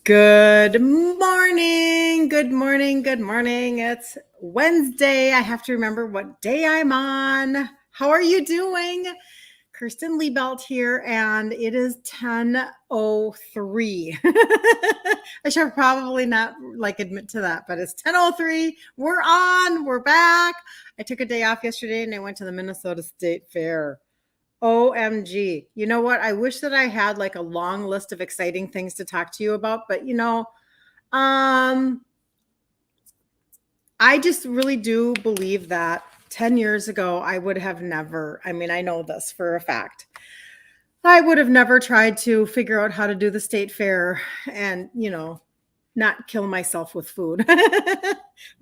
Good morning. Good morning. Good morning. It's Wednesday. I have to remember what day I'm on. How are you doing? Kirsten Liebelt here, and it is 10:03. I should probably not admit to that, but it's 10:03. We're on. We're back. I took a day off yesterday and I went to the Minnesota State Fair. OMG. You know what? I wish that I had a long list of exciting things to talk to you about, but I just really do believe that 10 years ago, I would have never, I know this for a fact. I would have never tried to figure out how to do the state fair and, not kill myself with food.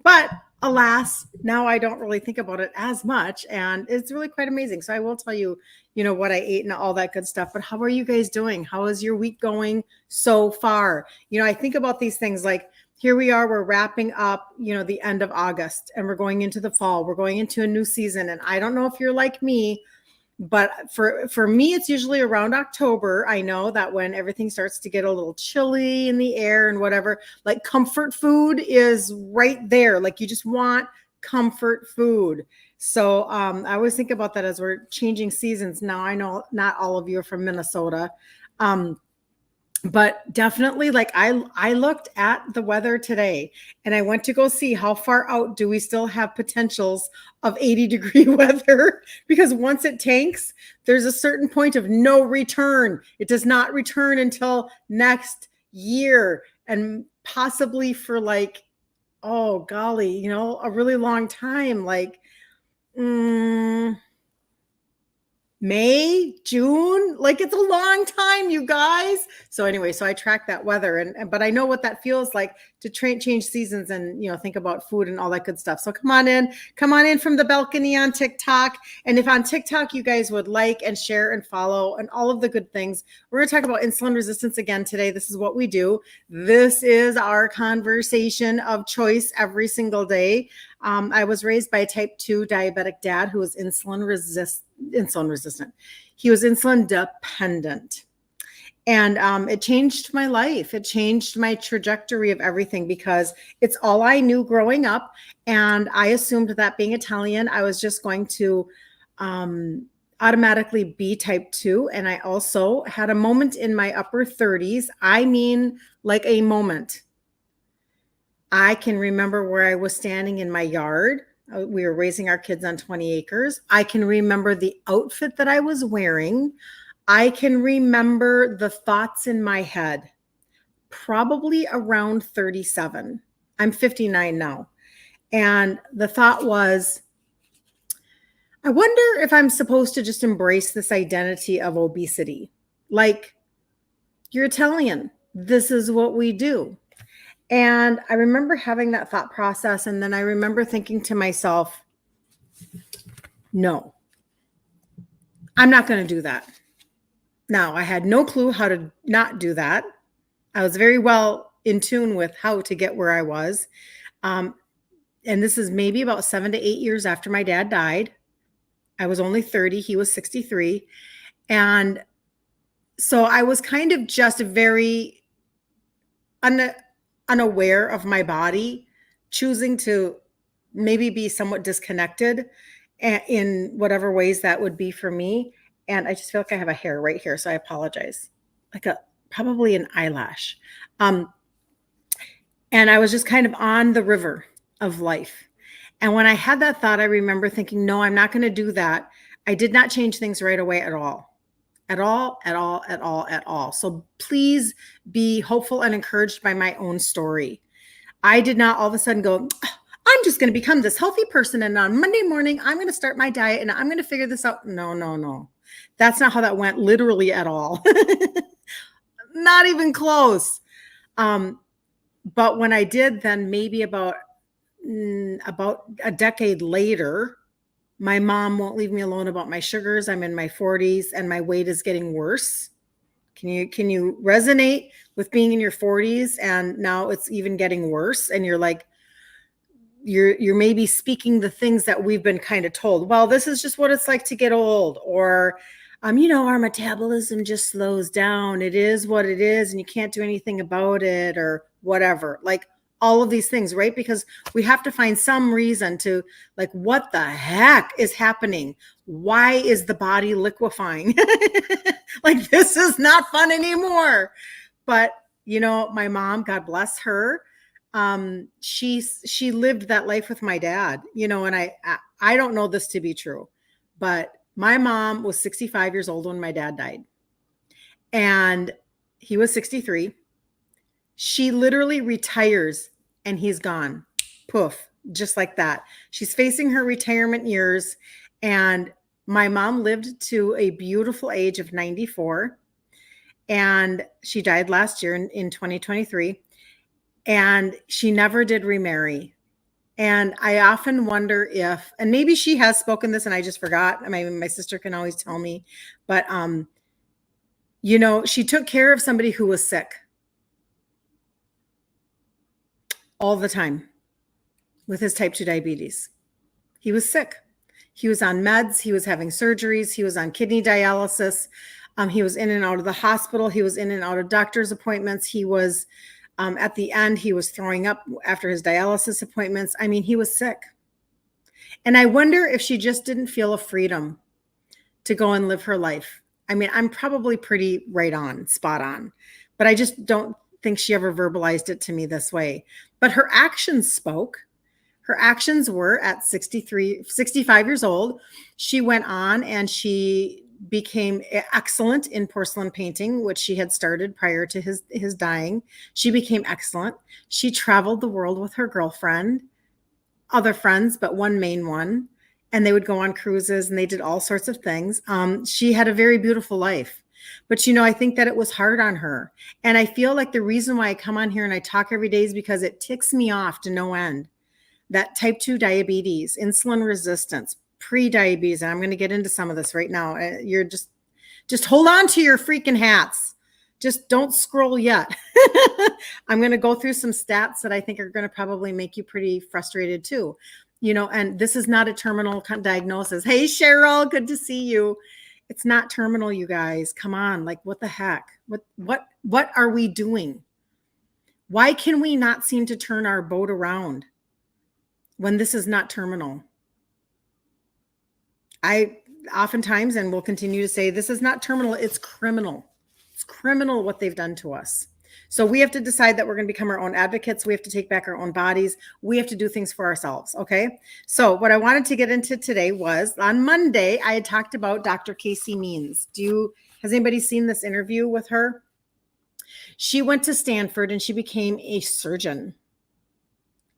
But alas, now I don't really think about it as much, and it's really quite amazing. So I will tell you, what I ate and all that good stuff. But how are you guys doing? How is your week going so far? I think about these things like here we are, we're wrapping up, the end of August, and we're going into the fall. We're going into a new season. And I don't know if you're like me, but for me, it's usually around October. I know that when everything starts to get a little chilly in the air and whatever, comfort food is right there. You just want comfort food. So I always think about that as we're changing seasons. Now, I know not all of you are from Minnesota. But definitely, I looked at the weather today and I went to go see how far out do we still have potentials of 80-degree weather, because once it tanks, there's a certain point of no return. It does not return until next year, and possibly for oh golly, a really long time, May, June, it's a long time, you guys. So anyway, so I track that weather, but I know what that feels like to change seasons and, think about food and all that good stuff. So come on in from the balcony on TikTok. And if on TikTok, you guys would like and share and follow and all of the good things, we're going to talk about insulin resistance again today. This is what we do. This is our conversation of choice every single day. I was raised by a type 2 diabetic dad who was insulin resistant. He was insulin dependent. And it changed my life. It changed my trajectory of everything because it's all I knew growing up. And I assumed that being Italian, I was just going to automatically be type 2. And I also had a moment in my upper 30s. I mean, a moment. I can remember where I was standing in my yard. We were raising our kids on 20 acres. I can remember the outfit that I was wearing. I can remember the thoughts in my head, probably around 37. I'm 59 now. And the thought was, I wonder if I'm supposed to just embrace this identity of obesity. You're Italian. This is what we do. And I remember having that thought process. And then I remember thinking to myself, no, I'm not going to do that. Now, I had no clue how to not do that. I was very well in tune with how to get where I was. And this is maybe about 7 to 8 years after my dad died. I was only 30. He was 63. And so I was kind of just very unaware of my body, choosing to maybe be somewhat disconnected in whatever ways that would be for me. And I just feel like I have a hair right here, so I apologize. Probably an eyelash. And I was just kind of on the river of life. And when I had that thought, I remember thinking, no, I'm not going to do that. I did not change things right away at all. At all. So please be hopeful and encouraged by my own story. I did not all of a sudden go, I'm just going to become this healthy person. And on Monday morning, I'm going to start my diet and I'm going to figure this out. No. That's not how that went literally at all. Not even close. But when I did, then maybe about a decade later, my mom won't leave me alone about my sugars. I'm in my 40s and my weight is getting worse. Can you resonate with being in your 40s and now it's even getting worse? And you're you're maybe speaking the things that we've been kind of told. Well, this is just what it's like to get old, or our metabolism just slows down. It is what it is, and you can't do anything about it or whatever. Like all of these things, right? Because we have to find some reason to, like, what the heck is happening? Why is the body liquefying? Like, this is not fun anymore. But, my mom, God bless her, she lived that life with my dad, and I don't know this to be true, but my mom was 65 years old when my dad died, and he was 63. She literally retires and he's gone. Poof, just like that. She's facing her retirement years, and my mom lived to a beautiful age of 94, and she died last year in 2023, and she never did remarry. And I often wonder if, and maybe she has spoken this and I just forgot. I mean, my sister can always tell me, but she took care of somebody who was sick all the time with his type 2 diabetes. He was sick. He was on meds. He was having surgeries. He was on kidney dialysis. He was in and out of the hospital. He was in and out of doctor's appointments. He was, at the end, he was throwing up after his dialysis appointments. I mean, he was sick. And I wonder if she just didn't feel a freedom to go and live her life. I mean, I'm probably pretty spot on, but I just don't think she ever verbalized it to me this way. But her actions spoke. Her actions were at 65 years old. She went on and she became excellent in porcelain painting, which she had started prior to his dying. She became excellent. She traveled the world with her girlfriend, other friends, but one main one. And they would go on cruises and they did all sorts of things. She had a very beautiful life. But, I think that it was hard on her. And I feel like the reason why I come on here and I talk every day is because it ticks me off to no end. That type 2 diabetes, insulin resistance, pre-diabetes, and I'm going to get into some of this right now. You're just hold on to your freaking hats. Just don't scroll yet. I'm going to go through some stats that I think are going to probably make you pretty frustrated too. And this is not a terminal diagnosis. Hey, Cheryl, good to see you. It's not terminal, you guys. Come on. Like, what the heck? What are we doing? Why can we not seem to turn our boat around when this is not terminal? I oftentimes, and will continue to say, this is not terminal, it's criminal. It's criminal what they've done to us. So we have to decide that we're going to become our own advocates. We have to take back our own bodies. We have to do things for ourselves. Okay. So what I wanted to get into today was, on Monday, I had talked about Dr. Casey Means. Has anybody seen this interview with her? She went to Stanford and she became a surgeon.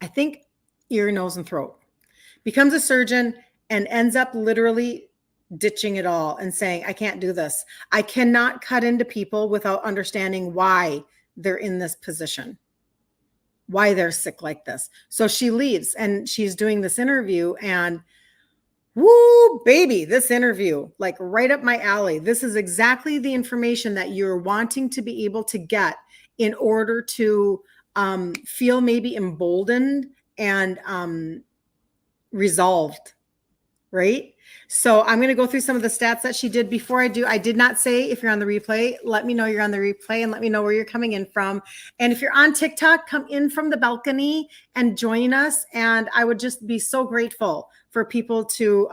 I think ear, nose, and throat. Becomes a surgeon and ends up literally ditching it all and saying, I can't do this. I cannot cut into people without understanding why they're in this position, why they're sick like this. So she leaves and she's doing this interview, and woo, baby, this interview, like right up my alley. This is exactly the information that you're wanting to be able to get in order to feel maybe emboldened and resolved, right? So I'm going to go through some of the stats that she did. Before I do, I did not say, if you're on the replay, let me know you're on the replay and let me know where you're coming in from. And if you're on TikTok, come in from the balcony and join us. And I would just be so grateful for people to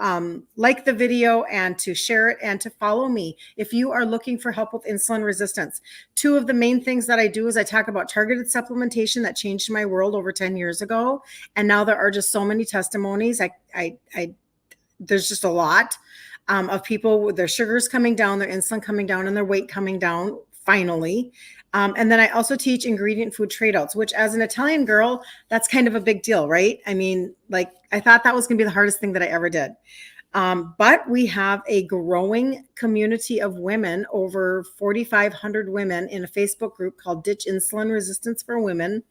like the video and to share it and to follow me if you are looking for help with insulin resistance. Two of the main things that I do is I talk about targeted supplementation that changed my world over 10 years ago. And now there are just so many testimonies. There's just a lot of people with their sugars coming down, their insulin coming down, and their weight coming down finally. And then I also teach ingredient food trade outs, which as an Italian girl, that's kind of a big deal, right? I mean, like, I thought that was going to be the hardest thing that I ever did. But we have a growing community of women, over 4,500 women in a Facebook group called Ditch Insulin Resistance for Women.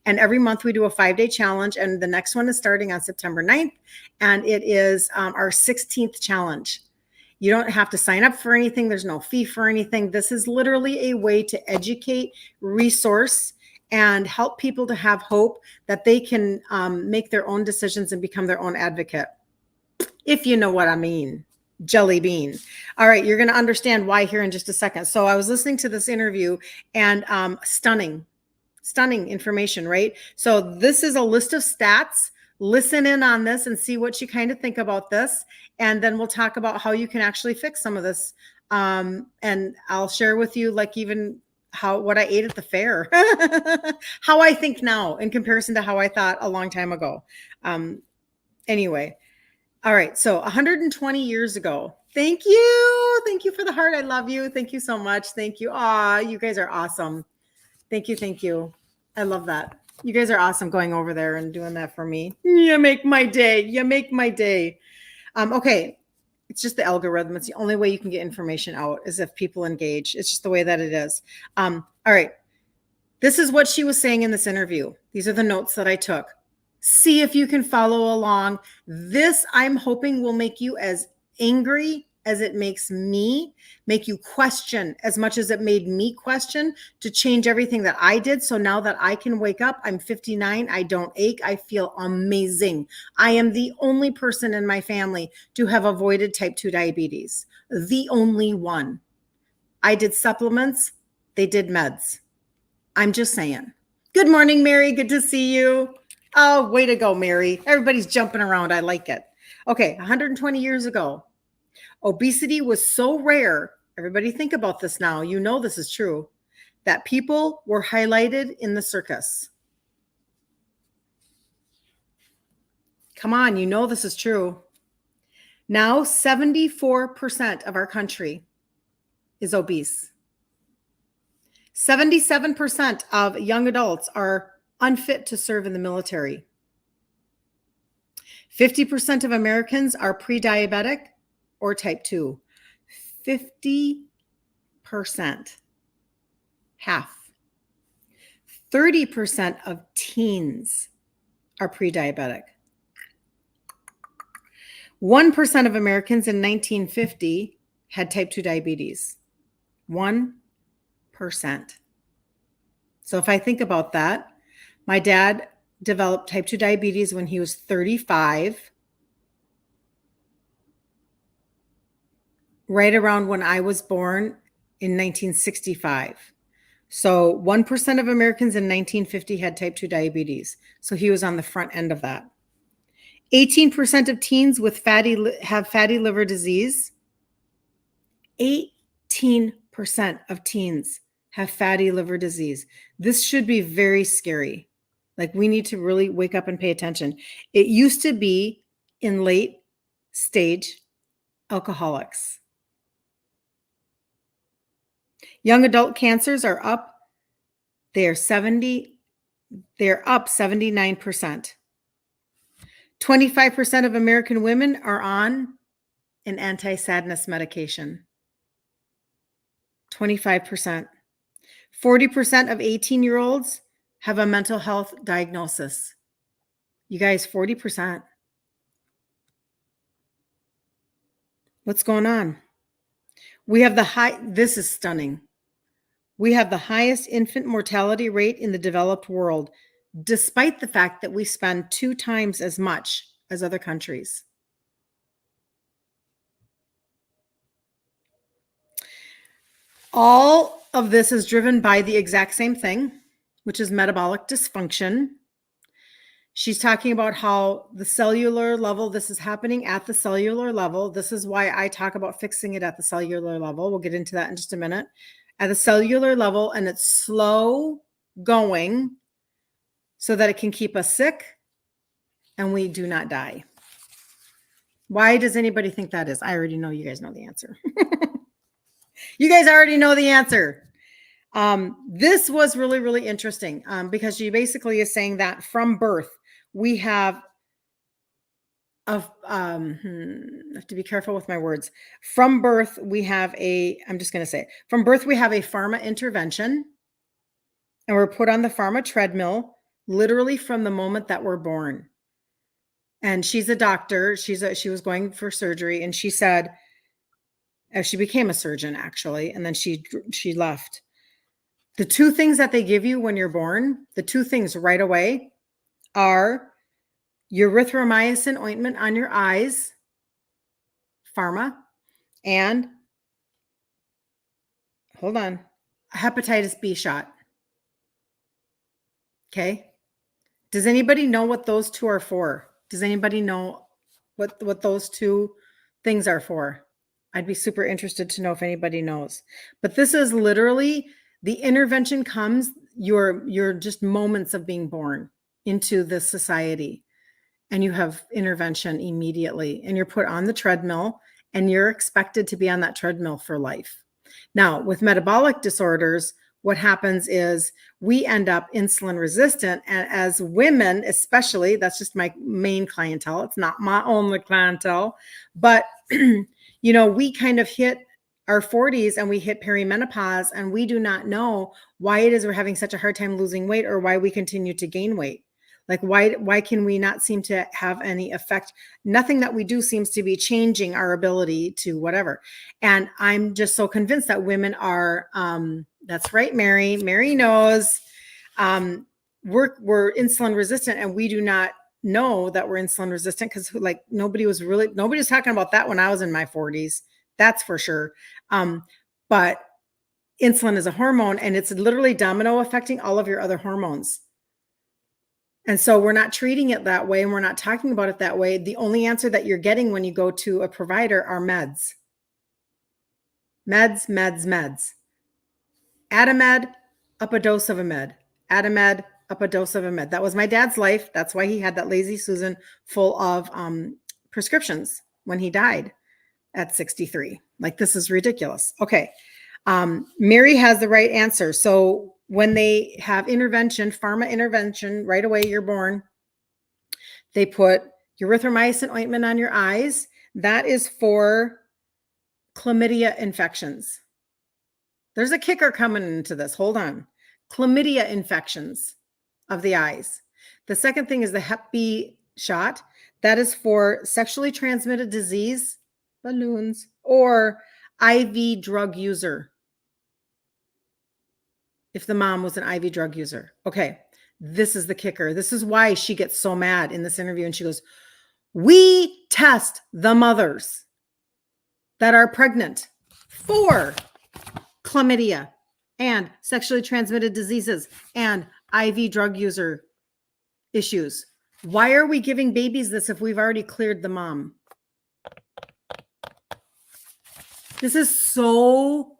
And every month we do a 5-day challenge. And the next one is starting on September 9th. And it is our 16th challenge. You don't have to sign up for anything. There's no fee for anything. This is literally a way to educate, resource, and help people to have hope that they can make their own decisions and become their own advocate, if you know what I mean. jelly bean. All right, you're going to understand why here in just a second. So I was listening to this interview and stunning information, right? So this is a list of stats. Listen in on this and see what you kind of think about this. And then we'll talk about how you can actually fix some of this. And I'll share with you like even what I ate at the fair, how I think now in comparison to how I thought a long time ago. Anyway. All right. So 120 years ago. Thank you. Thank you for the heart. I love you. Thank you so much. Thank you. Aw, you guys are awesome. Thank you. Thank you. I love that. You guys are awesome going over there and doing that for me. You make my day. You make my day. Okay. It's just the algorithm. It's the only way you can get information out is if people engage. It's just the way that it is. All right. This is what she was saying in this interview. These are the notes that I took. See if you can follow along. This, I'm hoping, will make you as angry as it makes me, make you question as much as it made me question to change everything that I did. So now that I can wake up, I'm 59, I don't ache, I feel amazing. I am the only person in my family to have avoided type 2 diabetes. The only one. I did supplements, they did meds. I'm just saying. Good morning, Mary. Good to see you. Oh, way to go, Mary. Everybody's jumping around. I like it. Okay, 120 years ago, obesity was so rare. Everybody think about this now. You know this is true. That people were highlighted in the circus. Come on, you know this is true. Now, 74% of our country is obese. 77% of young adults are unfit to serve in the military. 50% of Americans are pre-diabetic or type 2. 50%. Half. 30% of teens are pre-diabetic. 1% of Americans in 1950 had type 2 diabetes. 1%. So if I think about that, my dad developed type 2 diabetes when he was 35, right around when I was born in 1965. So 1% of Americans in 1950 had type 2 diabetes. So he was on the front end of that. 18% of teens with have fatty liver disease. 18% of teens have fatty liver disease. This should be very scary. Like we need to really wake up and pay attention. It used to be in late stage alcoholics. Young adult cancers are up. They're up 79%. 25% of American women are on an anti-sadness medication. 25%. 40% of 18-year-olds have a mental health diagnosis. You guys, 40%. What's going on? We have this is stunning. We have the highest infant mortality rate in the developed world, despite the fact that we spend 2 times as much as other countries. All of this is driven by the exact same thing, which is metabolic dysfunction. She's talking about how the cellular level, this is happening at the cellular level. This is why I talk about fixing it at the cellular level. We'll get into that in just a minute. At the cellular level, and it's slow going so that it can keep us sick and we do not die. Why does anybody think that is? I already know you guys know the answer. You guys already know the answer. This was really, really interesting because she basically is saying that from birth, we have I have to be careful with my words. From birth, we have I'm just going to say it. From birth, we have a pharma intervention and we're put on the pharma treadmill literally from the moment that we're born. And she's a doctor. She was going for surgery and she said, she became a surgeon actually. And then she left. The 2 things that they give you when you're born, the 2 things right away are erythromycin ointment on your eyes, pharma, and hold on, hepatitis B shot. Okay. Does anybody know what those two are for? Does anybody know what those two things are for? I'd be super interested to know if anybody knows. But this is literally the intervention comes, you're just moments of being born into this society, and you have intervention immediately, and you're put on the treadmill, and you're expected to be on that treadmill for life. Now, with metabolic disorders, what happens is we end up insulin resistant. And as women, especially, that's just my main clientele. It's not my only clientele, but we kind of hit our 40s and we hit perimenopause, and we do not know why it is we're having such a hard time losing weight, or why we continue to gain weight. Like, why can we not seem to have any effect? Nothing that we do seems to be changing our ability to whatever. And I'm just so convinced that women are, that's right, Mary. Mary knows, we're insulin resistant, and we do not know that we're insulin resistant, because like nobody was talking about that when I was in my 40s. That's for sure. But insulin is a hormone, and it's literally domino affecting all of your other hormones. And so we're not treating it that way, and we're not talking about it that way. The only answer that you're getting when you go to a provider are meds. Meds, meds, meds. Add a med, up a dose of a med. Add a med, up a dose of a med. That was my dad's life. That's why he had that lazy Susan full of prescriptions when he died at 63. Like, this is ridiculous. Okay. Mary has the right answer. So when they have intervention, pharma intervention, right away you're born, they put erythromycin ointment on your eyes. That is for chlamydia infections. There's a kicker coming into this. Hold on. Chlamydia infections of the eyes. The second thing is the Hep B shot. That is for sexually transmitted disease, balloons, or IV drug user. If the mom was an IV drug user. Okay, this is the kicker. This is why she gets so mad in this interview. And she goes, we test the mothers that are pregnant for chlamydia and sexually transmitted diseases and IV drug user issues. Why are we giving babies this if we've already cleared the mom? This is so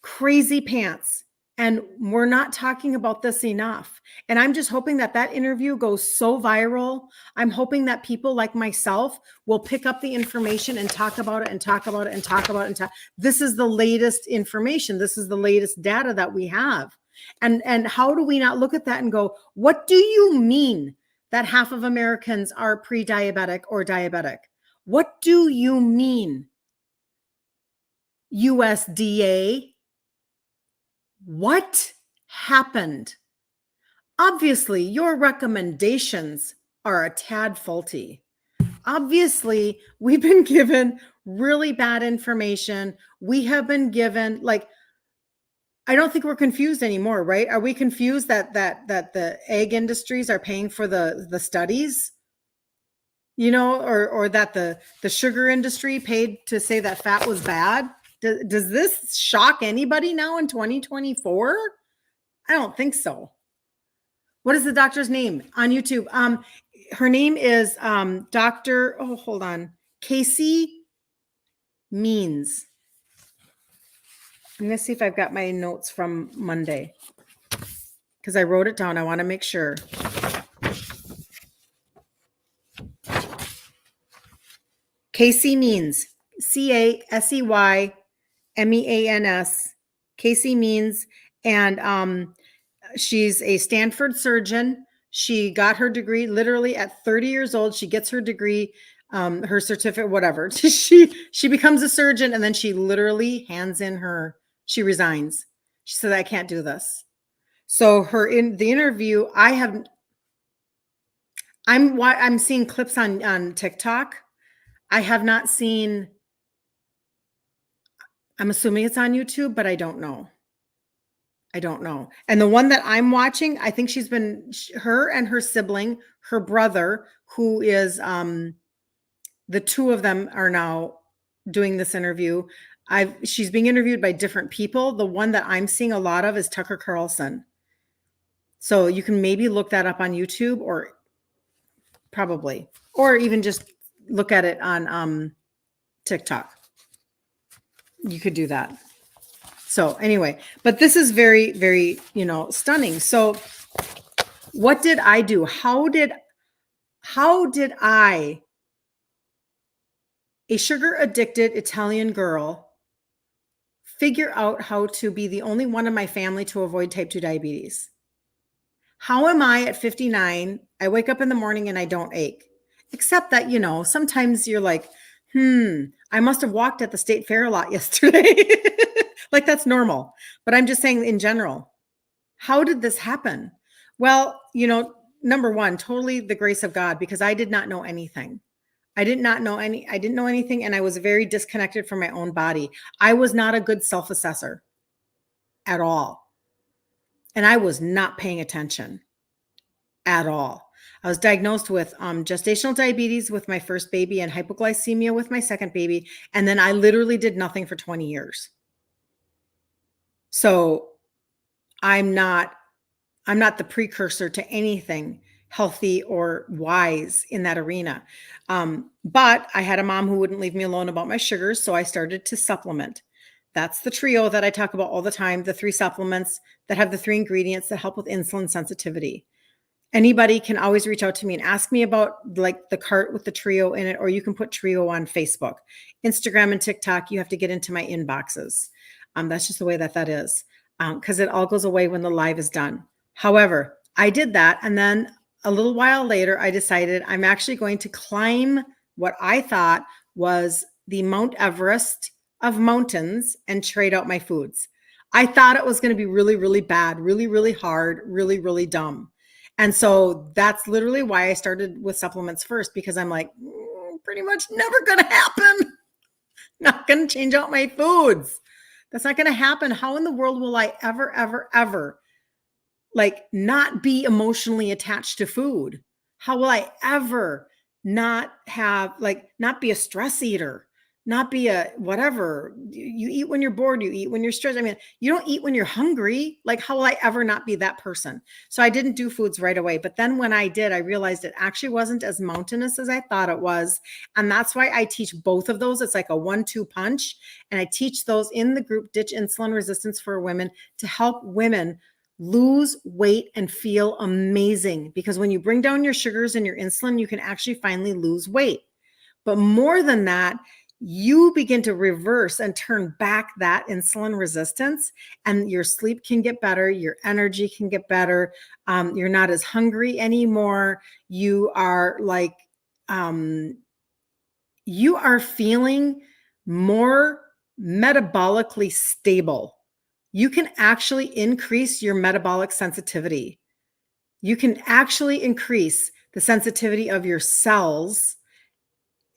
crazy pants. And we're not talking about this enough. And I'm just hoping that that interview goes so viral. I'm hoping that people like myself will pick up the information and talk about it and talk about it and talk about it. This is the latest information. This is the latest data that we have. And how do we not look at that and go, what do you mean that half of Americans are pre-diabetic or diabetic? What do you mean? USDA? What happened? Obviously, your recommendations are a tad faulty. Obviously, we've been given really bad information. We have been given, like, I don't think we're confused anymore, right? Are we confused that the egg industries are paying for the studies? Or that the sugar industry paid to say that fat was bad? Does this shock anybody now in 2024? I don't think so. What is the doctor's name on YouTube? Her name is Dr. Oh, hold on. Casey Means. I'm going to see if I've got my notes from Monday, because I wrote it down. I want to make sure. Casey Means. CASEYMEANS. Casey Means. And she's a Stanford surgeon. She got her degree literally at 30 years old. She gets her degree, her certificate, whatever. She becomes a surgeon, and then she literally hands in she resigns. She said, I can't do this. So in the interview, I'm seeing clips on TikTok. I have not seen, I'm assuming it's on YouTube, but I don't know. And the one that I'm watching, I think her and her sibling, her brother, who is, the two of them are now doing this interview. She's being interviewed by different people. The one that I'm seeing a lot of is Tucker Carlson. So you can maybe look that up on YouTube, or probably, or even just look at it on TikTok. You could do that. So anyway, but this is very, very, stunning. So what did I do? How did I, a sugar addicted Italian girl, figure out how to be the only one in my family to avoid type 2 diabetes? How am I at 59? I wake up in the morning and I don't ache, except that, sometimes you're like, I must have walked at the state fair a lot yesterday. Like that's normal. But I'm just saying in general, how did this happen? Well, number one, totally the grace of God, because I did not know anything. I didn't know anything. And I was very disconnected from my own body. I was not a good self-assessor at all. And I was not paying attention at all. I was diagnosed with gestational diabetes with my first baby and hypoglycemia with my second baby. And then I literally did nothing for 20 years. So I'm not the precursor to anything healthy or wise in that arena. But I had a mom who wouldn't leave me alone about my sugars. So I started to supplement. That's the trio that I talk about all the time, the 3 supplements that have the 3 ingredients that help with insulin sensitivity. Anybody can always reach out to me and ask me about like the cart with the trio in it, or you can put trio on Facebook, Instagram, and TikTok. You have to get into my inboxes. That's just the way that is, because it all goes away when the live is done. However, I did that. And then a little while later, I decided I'm actually going to climb what I thought was the Mount Everest of mountains and trade out my foods. I thought it was going to be really, really bad, really, really hard, really, really dumb. And so that's literally why I started with supplements first, because I'm like, pretty much never going to happen. Not going to change out my foods. That's not going to happen. How in the world will I ever like not be emotionally attached to food? How will I ever not be a stress eater, not be a whatever? You eat when you're bored, you eat when you're stressed. I mean, you don't eat when you're hungry. Like, how will I ever not be that person? So I didn't do foods right away. But then when I did, I realized it actually wasn't as mountainous as I thought it was. And that's why I teach both of those. It's like a 1-2 punch. And I teach those in the group Ditch Insulin Resistance for Women to help women lose weight and feel amazing. Because when you bring down your sugars and your insulin, you can actually finally lose weight. But more than that, you begin to reverse and turn back that insulin resistance, and your sleep can get better. Your energy can get better. You're not as hungry anymore. You are you are feeling more metabolically stable. You can actually increase your metabolic sensitivity. You can actually increase the sensitivity of your cells,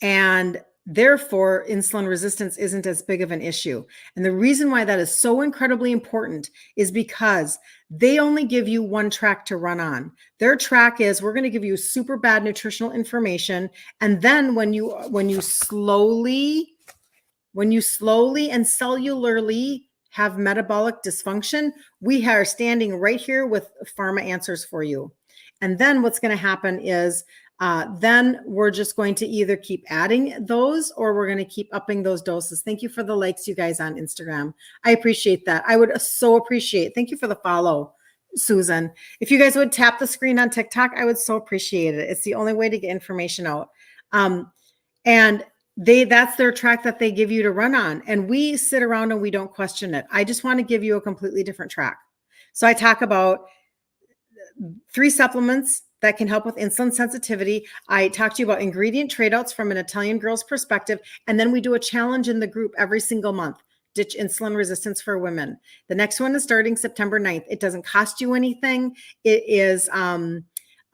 and therefore insulin resistance isn't as big of an issue. And the reason why that is so incredibly important is because they only give you one track to run on. Their track is, we're going to give you super bad nutritional information. And then when you slowly and cellularly have metabolic dysfunction, we are standing right here with pharma answers for you. And then what's going to happen is then we're just going to either keep adding those, or we're going to keep upping those doses. Thank you for the likes, you guys, on Instagram. I appreciate that. I would so appreciate. Thank you for the follow, Susan. If you guys would tap the screen on TikTok, I would so appreciate it. It's the only way to get information out. And that's their track that they give you to run on. And we sit around and we don't question it. I just want to give you a completely different track. So I talk about 3 supplements that can help with insulin sensitivity. I talk to you about ingredient trade-outs from an Italian girl's perspective. And then we do a challenge in the group every single month. Ditch Insulin Resistance for Women. The next one is starting September 9th. It doesn't cost you anything. It is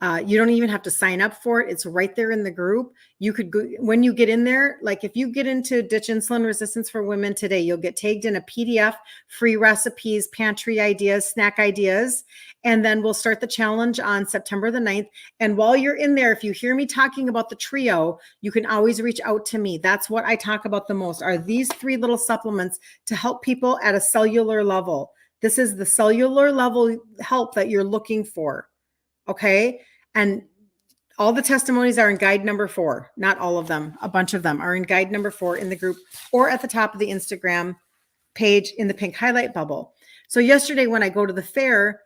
You don't even have to sign up for it. It's right there in the group. You could go when you get in there, like if you get into Ditch Insulin Resistance for Women today, you'll get tagged in a PDF, free recipes, pantry ideas, snack ideas. And then we'll start the challenge on September the 9th. And while you're in there, if you hear me talking about the trio, you can always reach out to me. That's what I talk about the most, are these 3 little supplements to help people at a cellular level. This is the cellular level help that you're looking for. Okay. And all the testimonies are in guide number 4. Not all of them. A bunch of them are in guide number 4 in the group or at the top of the Instagram page in the pink highlight bubble. So yesterday when I go to the fair,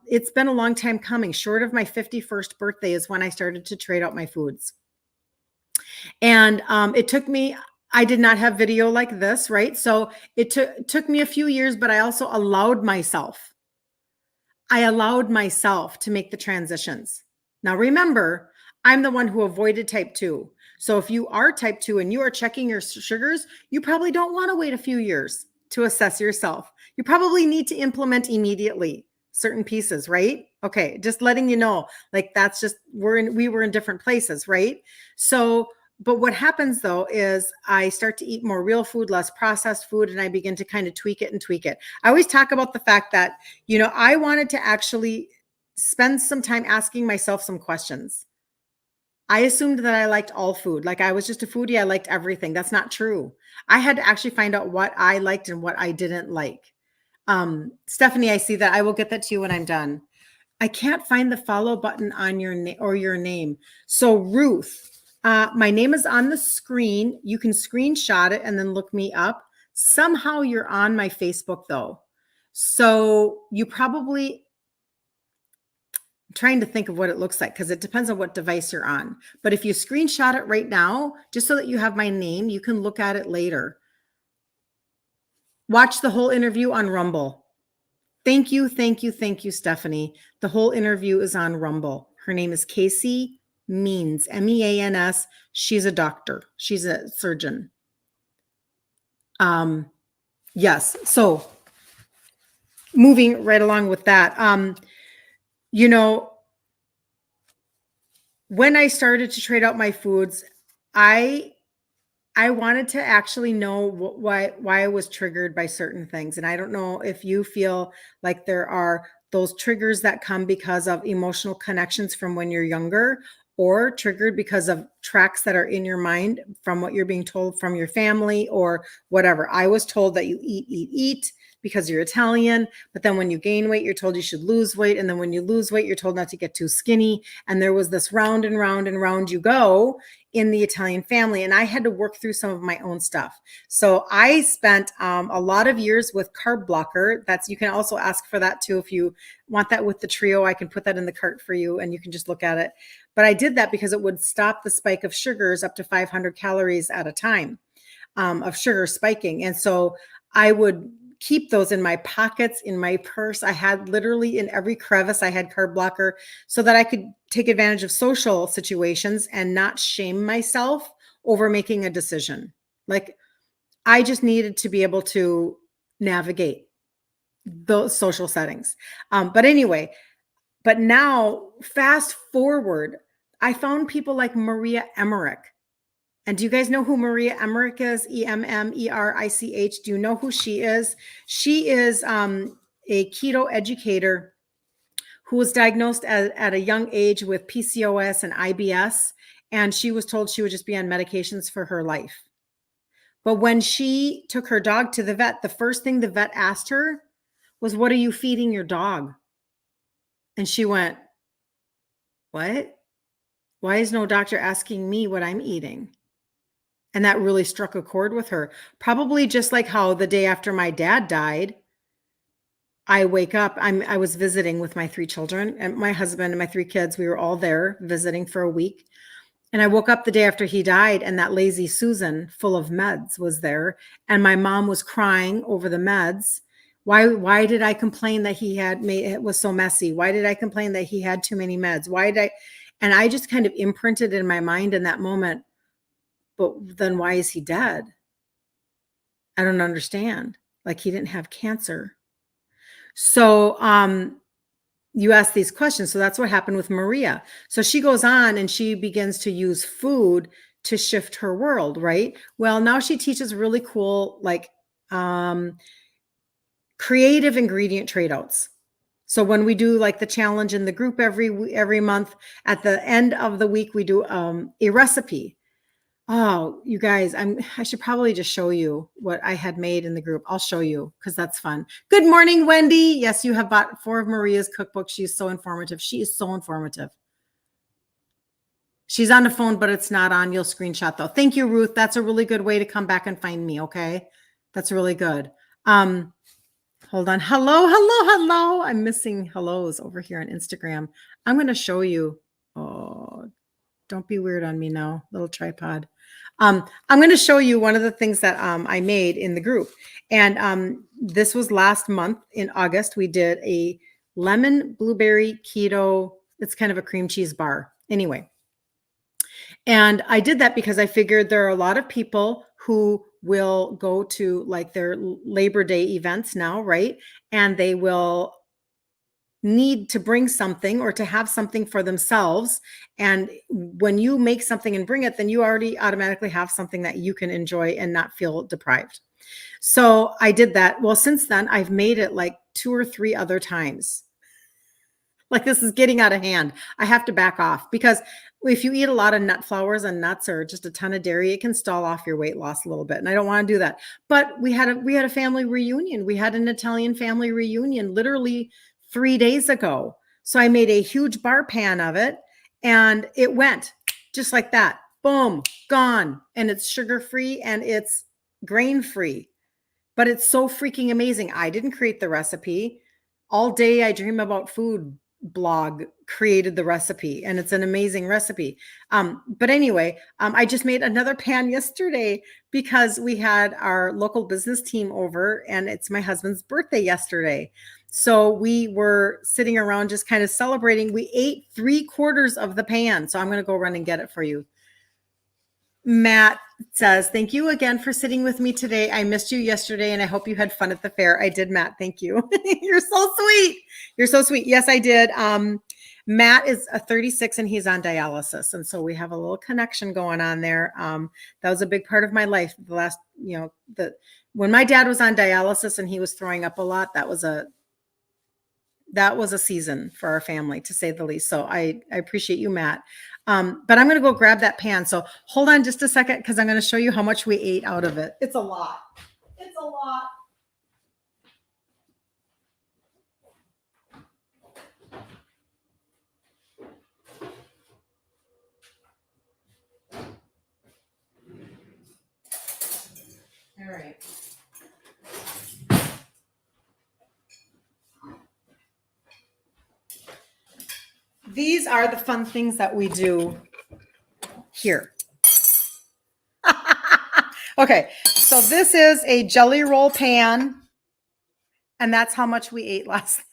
it's been a long time coming. Short of my 51st birthday is when I started to trade out my foods. And it took me, I did not have video like this, right? So it took me a few years, but I also allowed myself to make the transitions. Now, remember, I'm the one who avoided type 2. So if you are type 2 and you are checking your sugars, you probably don't want to wait a few years to assess yourself. You probably need to implement immediately certain pieces, right? Okay, just letting you know, like that's just, we were in different places, right? So, but what happens though is I start to eat more real food, less processed food, and I begin to kind of tweak it. I always talk about the fact that, I wanted to actually spend some time asking myself some questions. I assumed that I liked all food. Like I was just a foodie. I liked everything. That's not true. I had to actually find out what I liked and what I didn't like. Stephanie, I see that. I will get that to you when I'm done. I can't find the follow button on your name or your name. So Ruth, my name is on the screen. You can screenshot it and then look me up. Somehow you're on my Facebook though. So you probably, I'm trying to think of what it looks like because it depends on what device you're on. But if you screenshot it right now, just so that you have my name, you can look at it later. Watch the whole interview on Rumble. Thank you, Stephanie. The whole interview is on Rumble. Her name is Casey Means, Means. She's a doctor. She's a surgeon. Yes. So moving right along with that, when I started to trade out my foods, I wanted to actually know why I was triggered by certain things. And I don't know if you feel like there are those triggers that come because of emotional connections from when you're younger, or triggered because of tracks that are in your mind from what you're being told from your family or whatever. I was told that you eat because you're Italian, but then when you gain weight, you're told you should lose weight. And then when you lose weight, you're told not to get too skinny. And there was this round and round and round you go in the Italian family. And I had to work through some of my own stuff. So I spent a lot of years with carb blocker. You can also ask for that too. If you want that with the trio, I can put that in the cart for you and you can just look at it. But I did that because it would stop the spike of sugars up to 500 calories at a time of sugar spiking. And so I would keep those in my pockets, in my purse. I had literally in every crevice, I had carb blocker so that I could take advantage of social situations and not shame myself over making a decision. Like I just needed to be able to navigate those social settings. But anyway, but now fast forward, I found people like Maria Emmerich. And do you guys know who Maria Emmerich is? Emmerich. Do you know who she is? She is a keto educator who was diagnosed at a young age with PCOS and IBS. And she was told she would just be on medications for her life. But when she took her dog to the vet, the first thing the vet asked her was, "What are you feeding your dog?" And she went, "What? Why is no doctor asking me what I'm eating?" And that really struck a chord with her. Probably just like how the day after my dad died, I wake up, I was visiting with my 3 children and my husband and my 3 kids. We were all there visiting for a week. And I woke up the day after he died and that lazy Susan full of meds was there. And my mom was crying over the meds. Why did I complain that it was so messy? Why did I complain that he had too many meds? And I just kind of imprinted in my mind in that moment, but then why is he dead? I don't understand. Like he didn't have cancer. So, you ask these questions. So that's what happened with Maria. So she goes on and she begins to use food to shift her world, right? Well, now she teaches really cool, like creative ingredient trade outs. So when we do like the challenge in the group every month, at the end of the week, we do a recipe. Oh, you guys, I should probably just show you what I had made in the group. I'll show you because that's fun. Good morning, Wendy. Yes, you have bought 4 of Maria's cookbooks. She's so informative. She is so informative. She's on the phone, but it's not on. You'll screenshot though. Thank you, Ruth. That's a really good way to come back and find me. Okay. That's really good. Hold on. Hello, hello, hello. I'm missing hellos over here on Instagram. I'm going to show you. Oh, don't be weird on me now, little tripod. I'm going to show you one of the things that I made in the group. And this was last month in August. We did a lemon blueberry keto. It's kind of a cream cheese bar. Anyway. And I did that because I figured there are a lot of people who will go to like their Labor Day events now, right? And they will need to bring something or to have something for themselves. And when you make something and bring it, then you already automatically have something that you can enjoy and not feel deprived. So I did that. Well, since then, I've made it like 2 or 3 other times. Like this is getting out of hand. I have to back off because if you eat a lot of nut flours and nuts or just a ton of dairy, it can stall off your weight loss a little bit. And I don't want to do that. But we had a family reunion. We had an Italian family reunion literally 3 days ago. So I made a huge bar pan of it and it went just like that. Boom, gone. And it's sugar-free and it's grain-free. But it's so freaking amazing. I didn't create the recipe. All Day I Dream About Food blog created the recipe and it's an amazing recipe. But anyway, I just made another pan yesterday because we had our local business team over and it's my husband's birthday yesterday. So we were sitting around just kind of celebrating. We ate 3/4 of the pan. So I'm going to go run and get it for you. Matt says, thank you again for sitting with me today. I missed you yesterday and I hope you had fun at the fair. I did, Matt. Thank you. You're so sweet. You're so sweet. Yes, I did. Matt is a 36 and he's on dialysis. And so we have a little connection going on there. That was a big part of my life. The last, when my dad was on dialysis and he was throwing up a lot, that was a season for our family, to say the least. So I appreciate you, Matt. But I'm going to go grab that pan. So hold on just a second because I'm going to show you how much we ate out of it. It's a lot. It's a lot. All right. These are the fun things that we do here. Okay, so this is a jelly roll pan, and that's how much we ate last night.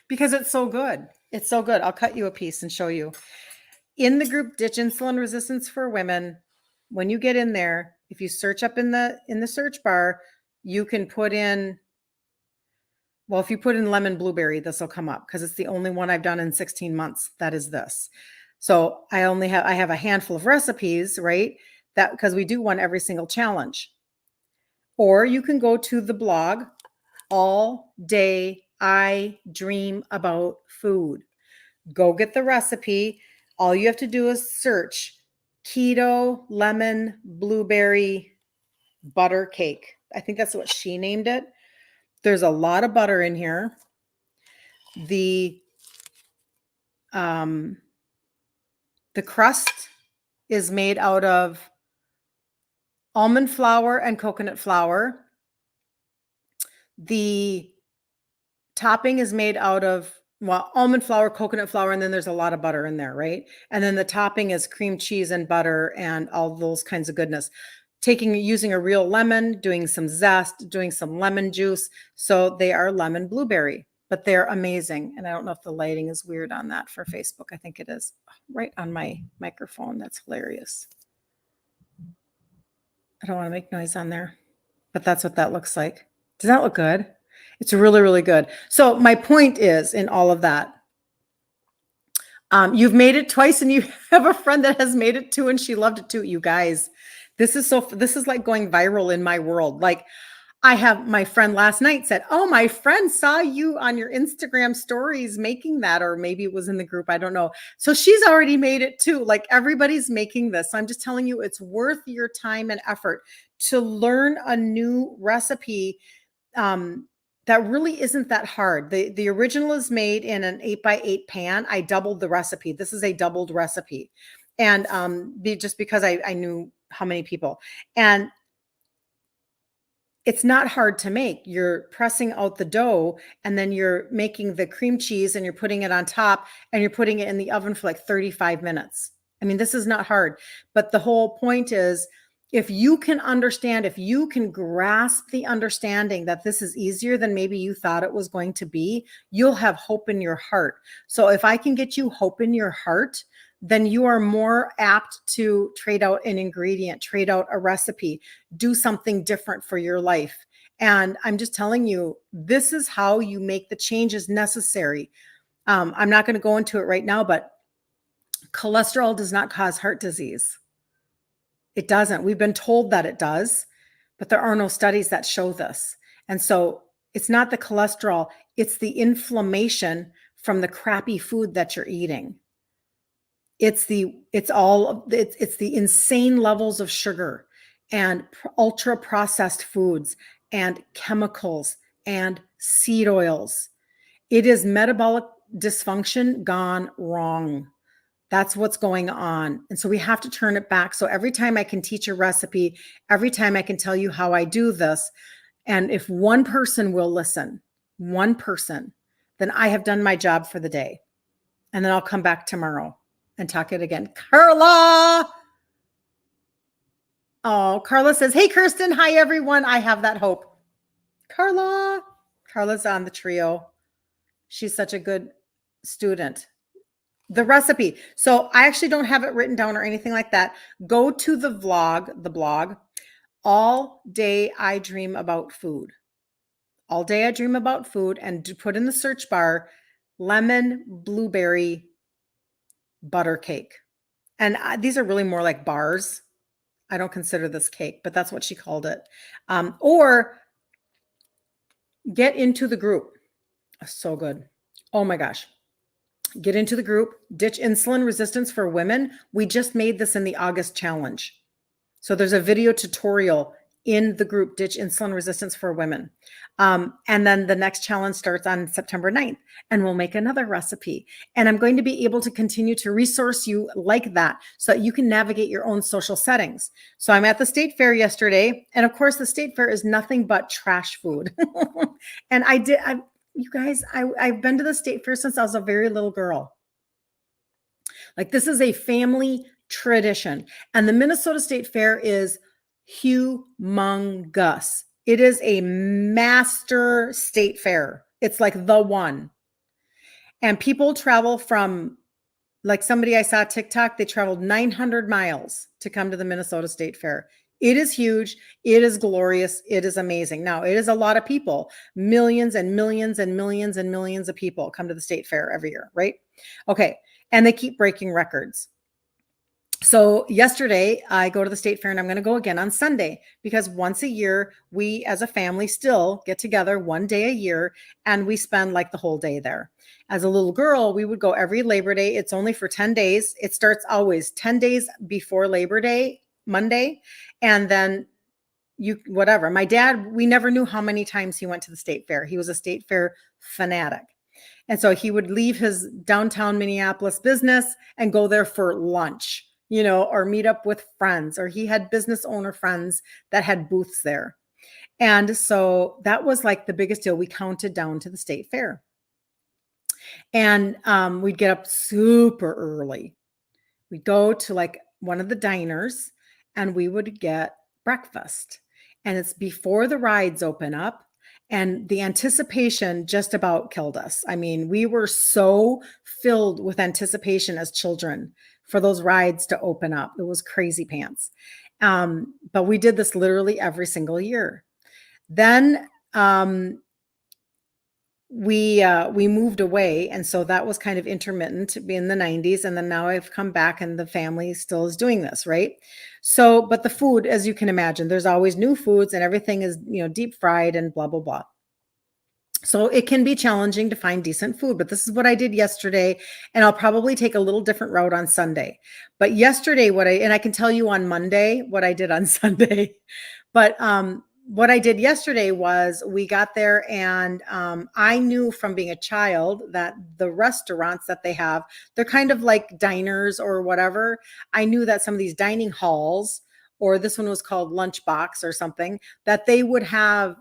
Because it's so good. It's so good. I'll cut you a piece and show you. In the group Ditch Insulin Resistance for Women, when you get in there, if you search up in the search bar, you can put in, well, if you put in lemon blueberry, this will come up because it's the only one I've done in 16 months. That is this. So I have a handful of recipes, right? That because we do one every single challenge. Or you can go to the blog, All Day I Dream About Food. Go get the recipe. All you have to do is search keto lemon blueberry butter cake. I think that's what she named it. There's a lot of butter in here. The crust is made out of almond flour and coconut flour. The topping is made out of almond flour, coconut flour, and then there's a lot of butter in there, right? And then the topping is cream cheese and butter and all those kinds of goodness. Using a real lemon, doing some zest, doing some lemon juice. So they are lemon blueberry, but they're amazing. And I don't know if the lighting is weird on that for Facebook. I think it is right on my microphone. That's hilarious. I don't want to make noise on there, but that's what that looks like. Does that look good? It's really, really good. So my point is in all of that, you've made it twice and you have a friend that has made it too, and she loved it too. You guys, this is like going viral in my world. Like I have my friend last night said, "Oh, my friend saw you on your Instagram stories making that," or maybe it was in the group. I don't know. So she's already made it too. Like everybody's making this. So I'm just telling you, it's worth your time and effort to learn a new recipe that really isn't that hard. The original is made in an 8x8 pan. I doubled the recipe. This is a doubled recipe. And just because I knew how many people. And it's not hard to make. You're pressing out the dough and then you're making the cream cheese and you're putting it on top and you're putting it in the oven for like 35 minutes. I mean, this is not hard, but the whole point is if you can understand, if you can grasp the understanding that this is easier than maybe you thought it was going to be, you'll have hope in your heart. So if I can get you hope in your heart, then you are more apt to trade out an ingredient, trade out a recipe, do something different for your life. And I'm just telling you, this is how you make the changes necessary. I'm not going to go into it right now, but cholesterol does not cause heart disease. It doesn't. We've been told that it does, but there are no studies that show this. And so it's not the cholesterol, it's the inflammation from the crappy food that you're eating. It's the insane levels of sugar and ultra processed foods and chemicals and seed oils. It is metabolic dysfunction gone wrong. That's what's going on. And so we have to turn it back. So every time I can teach a recipe, every time I can tell you how I do this, and if one person will listen, one person, then I have done my job for the day. And then I'll come back tomorrow and talk it again. Carla. Oh, Carla says, "Hey, Kirsten. Hi, everyone. I have that hope." Carla's on the trio. She's such a good student. The recipe. So I actually don't have it written down or anything like that. Go to the blog, All Day I Dream About Food. All Day I Dream About Food, and put in the search bar, lemon blueberry butter cake. And these are really more like bars. I don't consider this cake, but that's what she called it. Or get into the group. So good. Oh my gosh. Get into the group, Ditch Insulin Resistance for Women. We just made this in the August challenge. So there's a video tutorial in the group, Ditch Insulin Resistance for Women. And then the next challenge starts on September 9th, and we'll make another recipe. And I'm going to be able to continue to resource you like that so that you can navigate your own social settings. So I'm at the state fair yesterday. And of course, the state fair is nothing but trash food. And you guys, I've been to the state fair since I was a very little girl. Like this is a family tradition. And the Minnesota State Fair is humongous. It is a master state fair. It's like the one. And people travel from, like somebody I saw TikTok, they traveled 900 miles to come to the Minnesota State Fair. It is huge. It is glorious. It is amazing. Now, it is a lot of people, millions and millions and millions and millions of people come to the state fair every year, right? Okay. And they keep breaking records. So yesterday I go to the state fair, and I'm going to go again on Sunday because once a year we as a family still get together one day a year and we spend like the whole day there. As a little girl, we would go every Labor Day. It's only for 10 days. It starts always 10 days before Labor Day, Monday. And then whatever. My dad, we never knew how many times he went to the state fair. He was a state fair fanatic. And so he would leave his downtown Minneapolis business and go there for lunch, or meet up with friends, or he had business owner friends that had booths there. And so that was like the biggest deal. We counted down to the state fair. And we'd get up super early. We'd go to like one of the diners and we would get breakfast. And it's before the rides open up. And the anticipation just about killed us. I mean, we were so filled with anticipation as children for those rides to open up. It was crazy pants. But we did this literally every single year. Then we moved away, and so that was kind of intermittent in the 90s, and then now I've come back and the family still is doing this, right? So, but the food, as you can imagine, there's always new foods and everything is, deep fried and blah blah blah. So it can be challenging to find decent food, but this is what I did yesterday, and I'll probably take a little different route on Sunday. But yesterday, and I can tell you on Monday what I did on Sunday. But what I did yesterday was we got there, and I knew from being a child that the restaurants that they have, they're kind of like diners or whatever. I knew that some of these dining halls, or this one was called Lunchbox or something, that they would have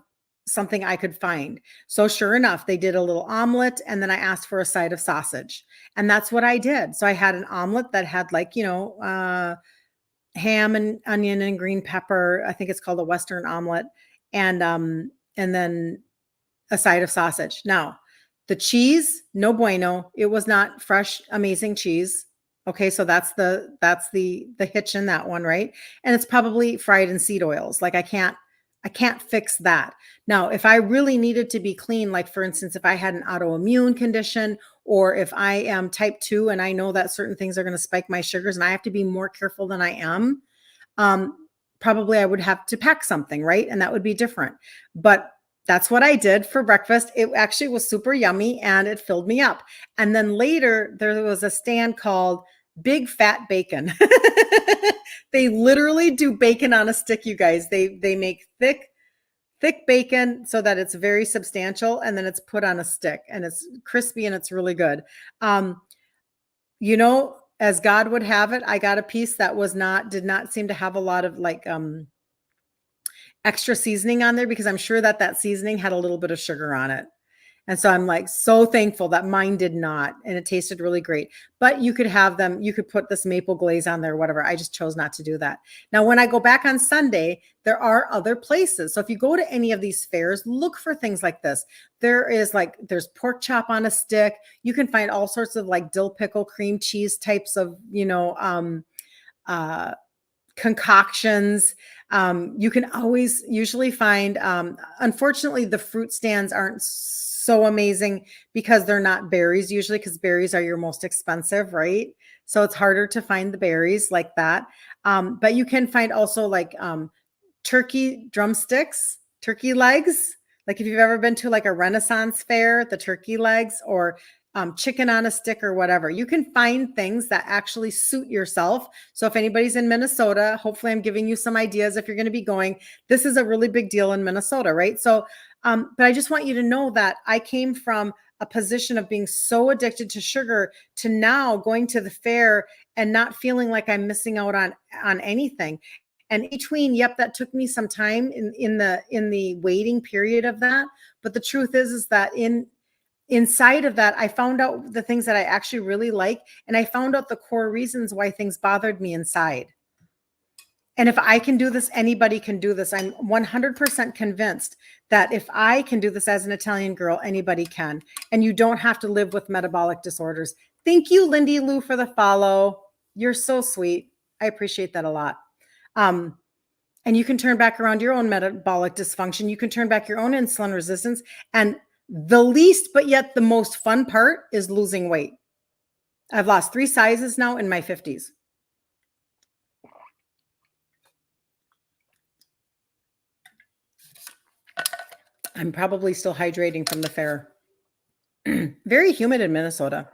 something I could find. So sure enough, they did a little omelet, and then I asked for a side of sausage. And that's what I did. So I had an omelet that had like, ham and onion and green pepper. I think it's called a Western omelet. And then a side of sausage. Now, the cheese, no bueno. It was not fresh, amazing cheese. Okay, so that's the hitch in that one, right? And it's probably fried in seed oils. Like I can't fix that. Now, if I really needed to be clean, like for instance, if I had an autoimmune condition, or if I am type 2 and I know that certain things are going to spike my sugars and I have to be more careful than I am, probably I would have to pack something, right? And that would be different. But that's what I did for breakfast. It actually was super yummy and it filled me up. And then later there was a stand called Big Fat Bacon. They literally do bacon on a stick, you guys. They make thick bacon so that it's very substantial, and then it's put on a stick and it's crispy and it's really good. As God would have it, I got a piece that did not seem to have a lot of like extra seasoning on there, because I'm sure that seasoning had a little bit of sugar on it. And so I'm like so thankful that mine did not, and it tasted really great. But you could put this maple glaze on there, whatever. I just chose not to do that. Now, when I go back on Sunday, there are other places. So if you go to any of these fairs, look for things like this. There's pork chop on a stick. You can find all sorts of like dill pickle, cream cheese types of, concoctions. You can always usually find, unfortunately, the fruit stands aren't so amazing because they're not berries usually, because berries are your most expensive, right? So it's harder to find the berries like that. But you can find also like turkey drumsticks, turkey legs. Like if you've ever been to like a Renaissance fair, the turkey legs, or chicken on a stick or whatever. You can find things that actually suit yourself. So if anybody's in Minnesota, hopefully I'm giving you some ideas if you're going to be going. This is a really big deal in Minnesota, right? So, but I just want you to know that I came from a position of being so addicted to sugar to now going to the fair and not feeling like I'm missing out on anything. And between, yep, that took me some time in the waiting period of that. But the truth is that inside of that, I found out the things that I actually really like, and I found out the core reasons why things bothered me inside. And if I can do this, anybody can do this. I'm 100% convinced that if I can do this as an Italian girl, anybody can. And you don't have to live with metabolic disorders. Thank you, Lindy Lou, for the follow. You're so sweet. I appreciate that a lot. And you can turn back around your own metabolic dysfunction. You can turn back your own insulin resistance. And the least, but yet the most fun part is losing weight. I've lost 3 sizes now in my 50s. I'm probably still hydrating from the fair. Very humid in Minnesota.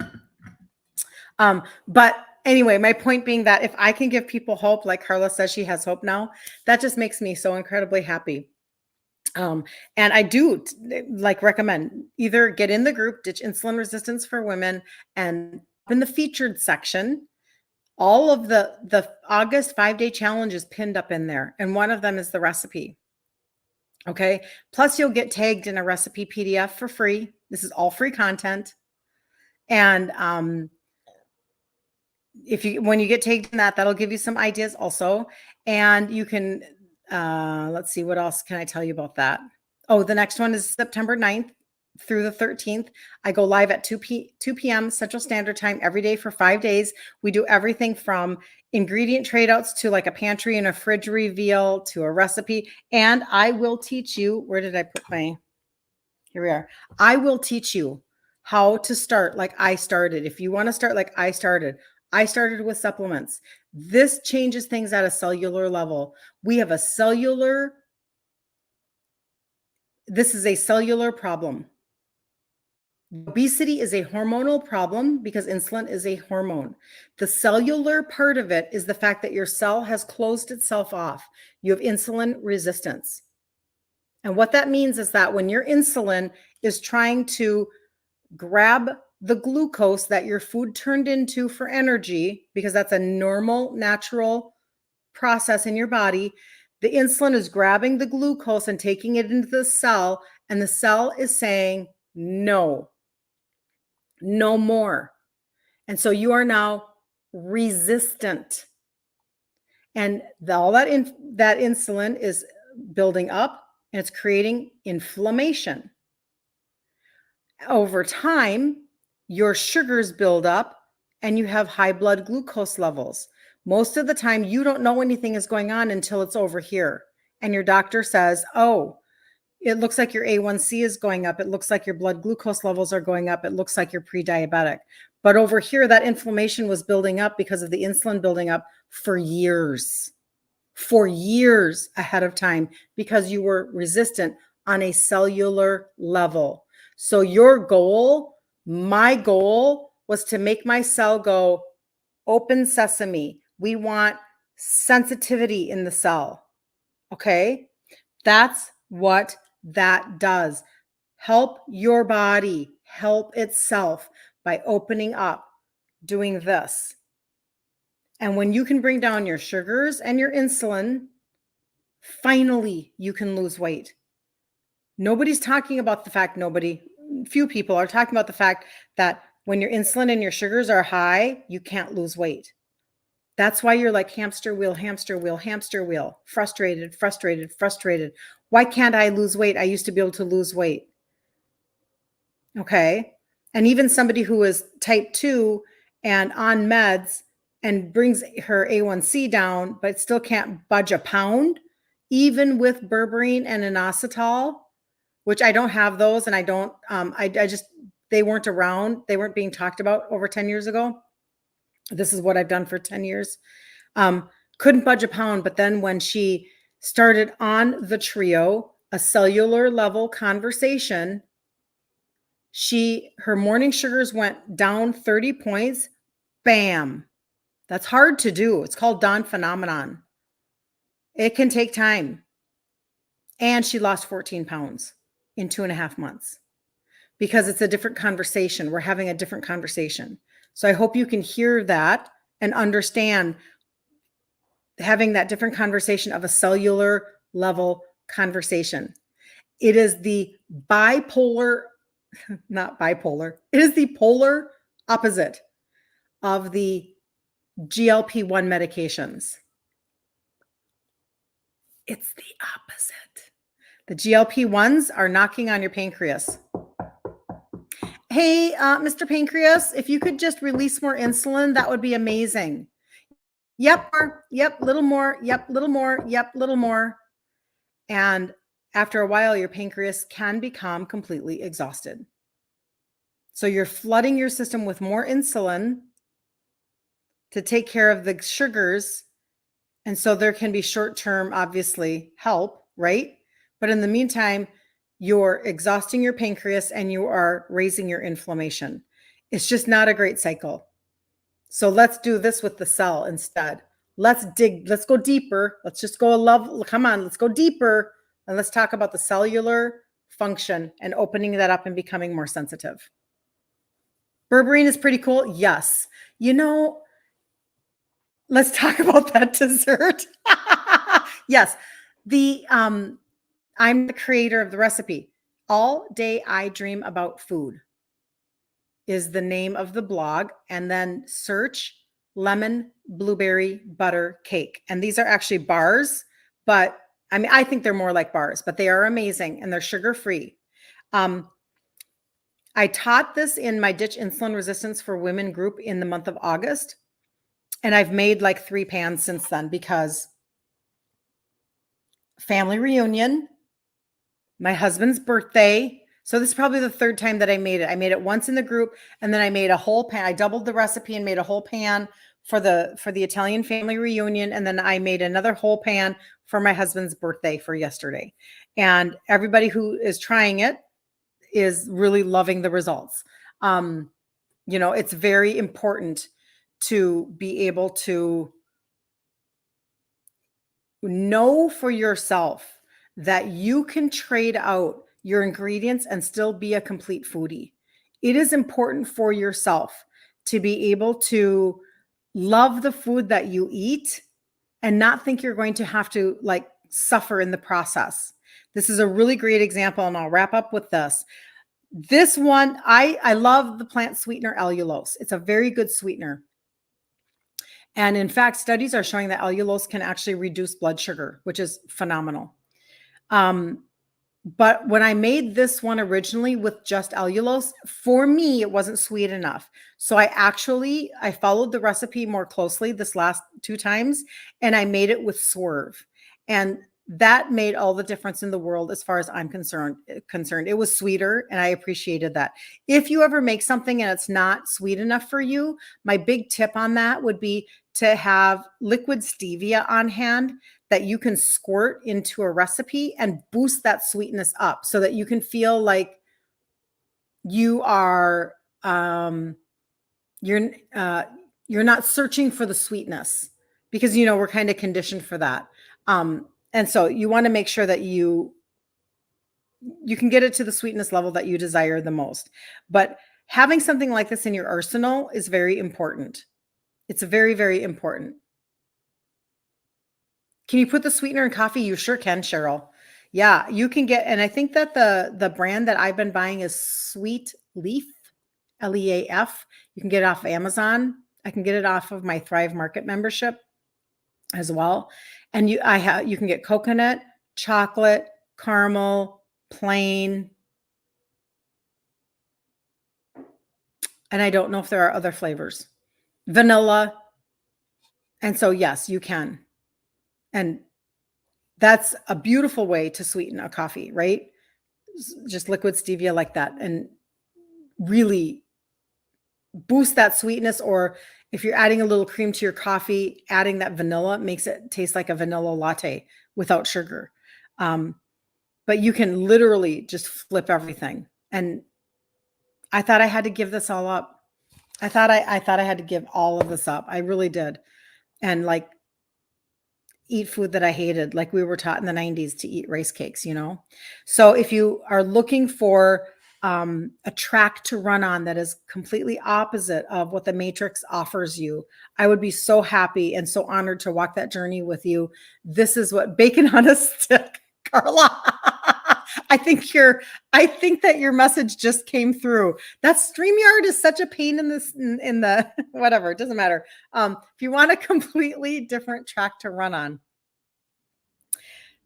But anyway, my point being that if I can give people hope, like Carla says she has hope now, that just makes me so incredibly happy. And I do recommend either get in the group, Ditch Insulin Resistance for Women, and in the featured section, all of the August 5-day challenge is pinned up in there. And one of them is the recipe. Okay. Plus you'll get tagged in a recipe PDF for free. This is all free content. And, when you get tagged in that, that'll give you some ideas also. And you can, let's see, what else can I tell you about that? Oh, the next one is September 9th through the 13th. I go live at 2 p.m. Central Standard Time every day for 5 days. We do everything from ingredient trade outs to like a pantry and a fridge reveal to a recipe. And I will teach you, where did I put my, Here we are. I will teach you how to start like I started. If you want to start like I started with supplements. This changes things at a cellular level. We have this is a cellular problem. Obesity is a hormonal problem because insulin is a hormone. The cellular part of it is the fact that your cell has closed itself off. You have insulin resistance. And what that means is that when your insulin is trying to grab the glucose that your food turned into for energy, because that's a normal, natural process in your body, the insulin is grabbing the glucose and taking it into the cell, and the cell is saying, no, no more. And so you are now resistant. And all that insulin is building up and it's creating inflammation. Over time, your sugars build up and you have high blood glucose levels. Most of the time, you don't know anything is going on until it's over here. And your doctor says, oh, it looks like your A1C is going up. It looks like your blood glucose levels are going up. It looks like you're pre-diabetic. But over here, that inflammation was building up because of the insulin building up for years ahead of time because you were resistant on a cellular level. So your goal, my goal, was to make my cell go open sesame. We want sensitivity in the cell. Okay? That's what that does. Help your body help itself by opening up, doing this. And when you can bring down your sugars and your insulin, finally you can lose weight. Nobody's talking about the fact, few people are talking about the fact that when your insulin and your sugars are high, you can't lose weight. That's why you're like hamster wheel, hamster wheel, hamster wheel, frustrated, frustrated, frustrated. Why can't I lose weight? I used to be able to lose weight. Okay. And even somebody who is type 2 and on meds and brings her A1C down, but still can't budge a pound, even with berberine and inositol, which I don't have those. And I don't, they weren't around. They weren't being talked about over 10 years ago. This is what I've done for 10 years. Couldn't budge a pound. But then when she started on the trio, a cellular level conversation, her morning sugars went down 30 points. Bam. That's hard to do. It's called dawn phenomenon. It can take time. And she lost 14 pounds in 2.5 months because it's a different conversation. We're having a different conversation. So I hope you can hear that and understand having that different conversation of a cellular level conversation. It is the not bipolar. It is the polar opposite of the GLP-1 medications. It's the opposite. The GLP-1s are knocking on your pancreas. Hey, Mr. Pancreas, if you could just release more insulin, that would be amazing. Yep, little more. Yep, little more. Yep, little more. And after a while, your pancreas can become completely exhausted. So you're flooding your system with more insulin to take care of the sugars. And so there can be short-term, obviously, help, right? But in the meantime, you're exhausting your pancreas and you are raising your inflammation. It's just not a great cycle. So let's do this with the cell instead. Let's go deeper. Let's just come on, let's go deeper. And let's talk about the cellular function and opening that up and becoming more sensitive. Berberine is pretty cool. Yes. Let's talk about that dessert. Yes. I'm the creator of the recipe. All Day I Dream About Food is the name of the blog. And then search lemon blueberry butter cake. And these are actually bars, but I think they're more like bars, but they are amazing and they're sugar-free. I taught this in my Ditch Insulin Resistance for Women group in the month of August. And I've made like 3 pans since then because family reunion, my husband's birthday. So this is probably the third time that I made it. I made it once in the group, and then I made a whole pan. I doubled the recipe and made a whole pan for the Italian family reunion, and then I made another whole pan for my husband's birthday for yesterday. And everybody who is trying it is really loving the results. It's very important to be able to know for yourself that you can trade out your ingredients and still be a complete foodie. It is important for yourself to be able to love the food that you eat and not think you're going to have to like suffer in the process. This is a really great example, and I'll wrap up with this. This one, I love the plant sweetener allulose. It's a very good sweetener. And in fact, studies are showing that allulose can actually reduce blood sugar, which is phenomenal. But when I made this one originally with just allulose, for me, it wasn't sweet enough. So I followed the recipe more closely this last 2 times, and I made it with Swerve. And that made all the difference in the world as far as I'm concerned. It was sweeter, and I appreciated that. If you ever make something and it's not sweet enough for you, my big tip on that would be to have liquid stevia on hand that you can squirt into a recipe and boost that sweetness up so that you can feel like you are you're not searching for the sweetness, because we're kind of conditioned for that. And so you want to make sure that you can get it to the sweetness level that you desire the most. But having something like this in your arsenal is very important. It's very, very important. Can you put the sweetener in coffee? You sure can, Cheryl. Yeah, you can get, and I think that the brand that I've been buying is Sweet Leaf, Leaf. You can get it off Amazon. I can get it off of my Thrive Market membership as well. And you can get coconut, chocolate, caramel, plain. And I don't know if there are other flavors. Vanilla. And so yes, you can. And that's a beautiful way to sweeten a coffee, right? Just liquid stevia like that, and really boost that sweetness. Or if you're adding a little cream to your coffee, adding that vanilla makes it taste like a vanilla latte without sugar. But you can literally just flip everything. And I thought I had to give this all up. I thought I had to give all of this up. I really did. And like eat food that I hated, like we were taught in the 90s to eat rice cakes, So if you are looking for a track to run on that is completely opposite of what the Matrix offers you, I would be so happy and so honored to walk that journey with you. This is what bacon on a stick, Carla. I think that your message just came through. That StreamYard is such a pain in the whatever, it doesn't matter. If you want a completely different track to run on,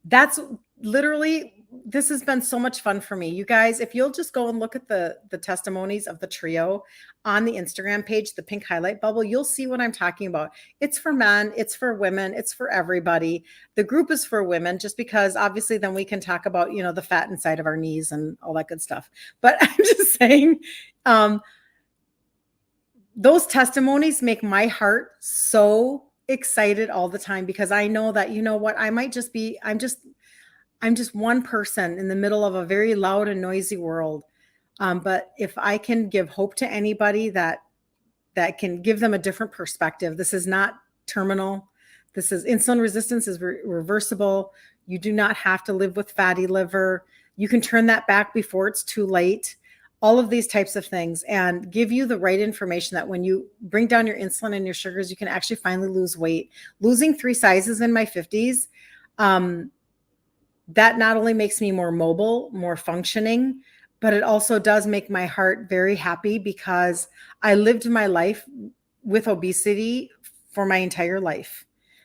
that's literally, this has been so much fun for me. You guys, if you'll just go and look at the testimonies of the trio on the Instagram page, the pink highlight bubble, you'll see what I'm talking about. It's for men, it's for women, it's for everybody. The group is for women, just because obviously then we can talk about, the fat inside of our knees and all that good stuff. But I'm just saying, those testimonies make my heart so excited all the time, because I know that, I'm just one person in the middle of a very loud and noisy world. But if I can give hope to anybody that can give them a different perspective, this is not terminal. This is insulin resistance is reversible. You do not have to live with fatty liver. You can turn that back before it's too late. All of these types of things, and give you the right information that when you bring down your insulin and your sugars, you can actually finally lose weight. Losing 3 sizes in my 50s, that not only makes me more mobile, more functioning, but it also does make my heart very happy, because I lived my life with obesity for my entire life.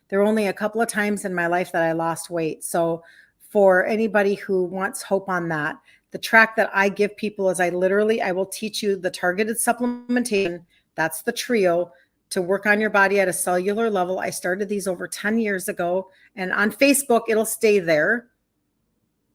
There were only a couple of times in my life that I lost weight. So for anybody who wants hope on that, the track that I give people is I will teach you the targeted supplementation. That's the trio to work on your body at a cellular level. I started these over 10 years ago, and on Facebook, it'll stay there.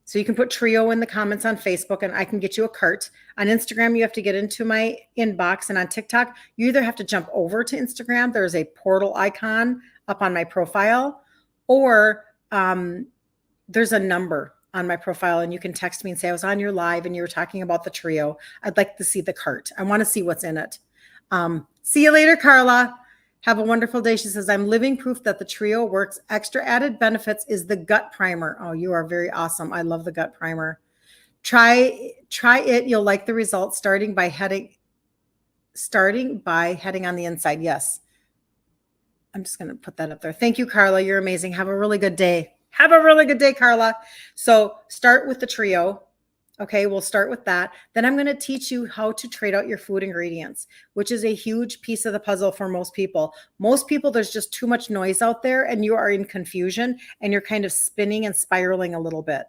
So you can put trio in the comments on Facebook and I can get you a cart. On Instagram, you have to get into my inbox, and on TikTok, you either have to jump over to Instagram. There's a portal icon up on my profile, or there's a number on my profile and you can text me and say, I was on your live and you were talking about the trio. I'd like to see the cart. I want to see what's in it. See you later, Carla. Have a wonderful day. She says, I'm living proof that the trio works. Extra added benefits is the gut primer. Oh, you are very awesome. I love the gut primer. Try it. You'll like the results starting by heading on the inside. Yes. I'm just going to put that up there. Thank you, Carla. You're amazing. Have a really good day. Have a really good day, Carla. So start with the trio. Okay, we'll start with that. Then I'm going to teach you how to trade out your food ingredients, which is a huge piece of the puzzle for most people. Most people, there's just too much noise out there and you are in confusion and you're kind of spinning and spiraling a little bit.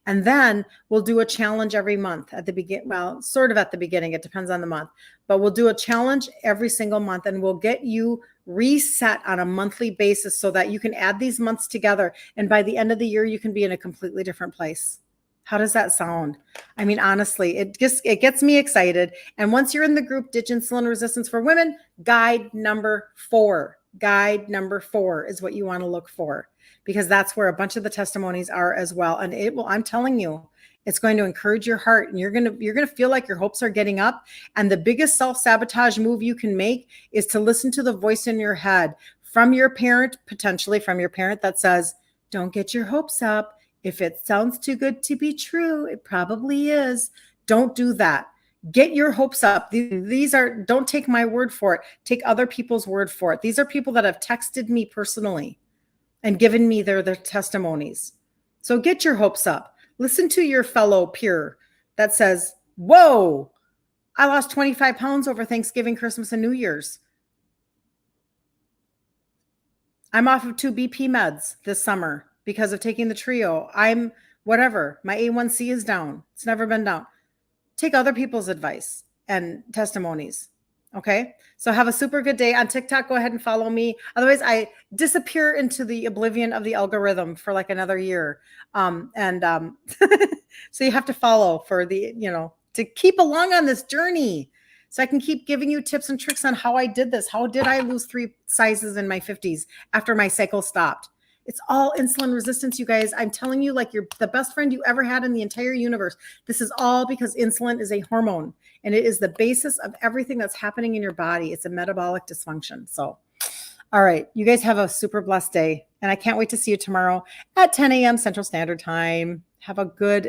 And then we'll do a challenge every month at the beginning. Well, sort of at the beginning, it depends on the month, but we'll do a challenge every single month and we'll get you reset on a monthly basis so that you can add these months together. And by the end of the year, you can be in a completely different place. How does that sound? I mean, honestly, it gets me excited. And once you're in the group, Ditch Insulin Resistance for Women, guide number 4. Guide number 4 is what you want to look for, because that's where a bunch of the testimonies are as well. And it will, I'm telling you, it's going to encourage your heart and you're going to feel like your hopes are getting up. And the biggest self-sabotage move you can make is to listen to the voice in your head from your parent, potentially from your parent, that says, don't get your hopes up. If it sounds too good to be true, it probably is. Don't do that. Get your hopes up. These are, don't take my word for it. Take other people's word for it. These are people that have texted me personally and given me their testimonies. So get your hopes up. Listen to your fellow peer that says, whoa, I lost 25 pounds over Thanksgiving, Christmas, and New Year's. I'm off of 2 BP meds this summer because of taking the trio. I'm whatever. My A1C is down. It's never been down. Take other people's advice and testimonies. Okay. So have a super good day on TikTok. Go ahead and follow me. Otherwise I disappear into the oblivion of the algorithm for like another year. So you have to follow for the, to keep along on this journey. So I can keep giving you tips and tricks on how I did this. How did I lose 3 sizes in my 50s after my cycle stopped? It's all insulin resistance, you guys. I'm telling you, like, you're the best friend you ever had in the entire universe. This is all because insulin is a hormone and it is the basis of everything that's happening in your body. It's a metabolic dysfunction. So, all right, you guys have a super blessed day. And I can't wait to see you tomorrow at 10 a.m. Central Standard Time. Have a good